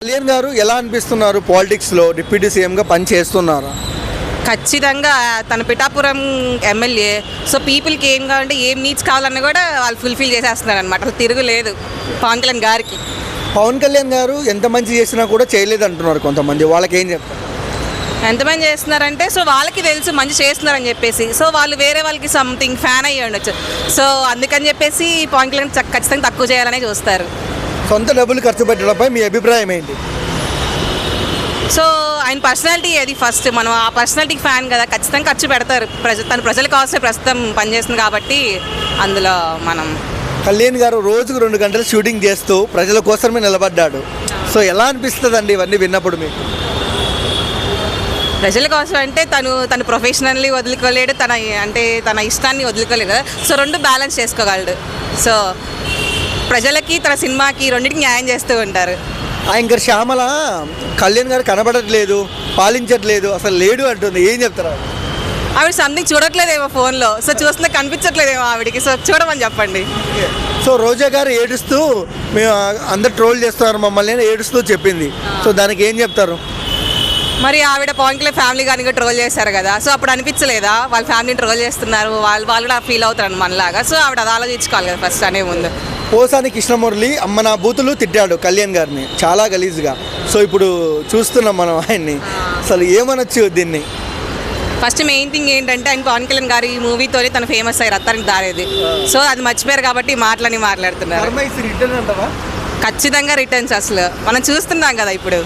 కళ్యాణ్ గారు ఎలా అనిపిస్తున్నారు? పాలిటిక్స్లో డిప్యూటీ సీఎంగా పనిచేస్తున్నారు. ఖచ్చితంగా తన పిఠాపురం ఎమ్మెల్యే. సో పీపుల్కి ఏం కావాలంటే ఏం నీడ్స్ కావాలన్నా కూడా వాళ్ళు ఫుల్ఫిల్ చేసేస్తున్నారు అనమాట. అసలు తిరుగులేదు పవన్ కళ్యాణ్ గారికి. పవన్ కళ్యాణ్ గారు ఎంత మంచి చేసినా కూడా చేయలేదు అంటున్నారు కొంతమంది. వాళ్ళకి ఏం చెప్తారు? ఎంతమంది చేస్తున్నారంటే సో వాళ్ళకి తెలుసు మంచి చేస్తున్నారని చెప్పేసి. సో వాళ్ళు వేరే వాళ్ళకి సంథింగ్ ఫ్యాన్ అయ్యి ఉండొచ్చు. సో అందుకని చెప్పేసి పవన్ కళ్యాణ్ ఖచ్చితంగా తక్కువ చేయాలనే చూస్తారు. సొంత డబ్బులు ఖర్చు పెట్టడంపై మీ అభిప్రాయం ఏంటి? సో ఆయన పర్సనాలిటీ అది ఫస్ట్. మనం ఆ పర్సనాలిటీకి ఫ్యాన్ కదా, ఖచ్చితంగా ఖర్చు పెడతారు. తన ప్రజల కోసమే ప్రస్తుతం పనిచేస్తుంది కాబట్టి అందులో మనం. కళ్యాణ్ గారు రోజుకు 2 గంటలు షూటింగ్ చేస్తూ ప్రజల కోసమే నిలబడ్డాడు. సో ఎలా అనిపిస్తుందండి ఇవన్నీ విన్నప్పుడు మీకు? ప్రజల కోసం అంటే తను ప్రొఫెషనల్లీ వదులుకోలేడు, తన ఇష్టాన్ని వదులుకోలేడు కదా. సో రెండు బ్యాలెన్స్ చేసుకోగలడు. సో ప్రజలకి తన సినిమాకి రెండింటికి న్యాయం చేస్తూ ఉంటారు. యాంకర్ శ్యామల కళ్యాణ్ గారు కనబడట్లేదు, పాలించట్లేదు, అసలు లేడు అంటుంది. ఏం చెప్తారు? ఆవిడ సంథింగ్ చూడట్లేదేమో ఫోన్లో. సో చూస్తున్నా కనిపించట్లేదేమో ఆవిడకి. సో చూడమని చెప్పండి. సో రోజా గారు ఏడుస్తూ మేము అందరు ట్రోల్ చేస్తున్నారు మమ్మల్ని అని ఏడుస్తూ చెప్పింది. సో దానికి ఏం చెప్తారు? మరి ఆవిడ పవన్ కళ్యాణ్ ఫ్యామిలీ కానీ ట్రోల్ చేశారు కదా. సో అప్పుడు అనిపించలేదా వాళ్ళ ఫ్యామిలీని ట్రోల్ చేస్తున్నారు, వాళ్ళు కూడా ఫీల్ అవుతారు మనలాగా. సో ఆవిడ అది ఆలోచించుకోవాలి కదా ఫస్ట్ అనే ముందు. పోసాని కృష్ణమురళి అమ్మ నా బూతులు తిట్టాడు కళ్యాణ్ గారిని చాలా గలీజ్గా. సో ఇప్పుడు చూస్తున్నాం మనం ఆయన్ని. అసలు ఏమనొచ్చు దీన్ని? ఫస్ట్ మెయిన్ థింగ్ ఏంటంటే ఆయన పవన్ కళ్యాణ్ గారి మూవీతోనే తను ఫేమస్ అయ్యారు, అత్తానికి దారేది. సో అది మర్చిపోయారు కాబట్టి మాటలని మాట్లాడుతున్నారు. ఖచ్చితంగా రిటర్న్స్ అసలు మనం చూస్తున్నాం కదా ఇప్పుడు.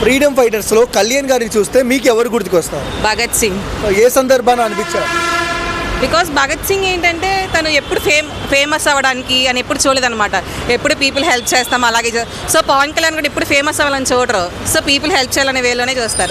ఫ్రీడమ్ ఫైటర్స్లో కళ్యాణ్ గారిని చూస్తే మీకు ఎవరు గుర్తుకొస్తారు? భగత్ సింగ్. ఏ సందర్భాన్ని అనిపించారు? బికాస్ భగత్ సింగ్ ఏంటంటే తను ఎప్పుడు ఫేమస్ అవ్వడానికి అని ఎప్పుడు చూడలేదన్నమాట. ఎప్పుడు పీపుల్ హెల్ప్ చేస్తాం అలాగే. సో పవన్ కళ్యాణ్ కూడా ఎప్పుడు ఫేమస్ అవ్వాలని చూడరు. సో పీపుల్ హెల్ప్ చేయాలనే వేలోనే చూస్తారు.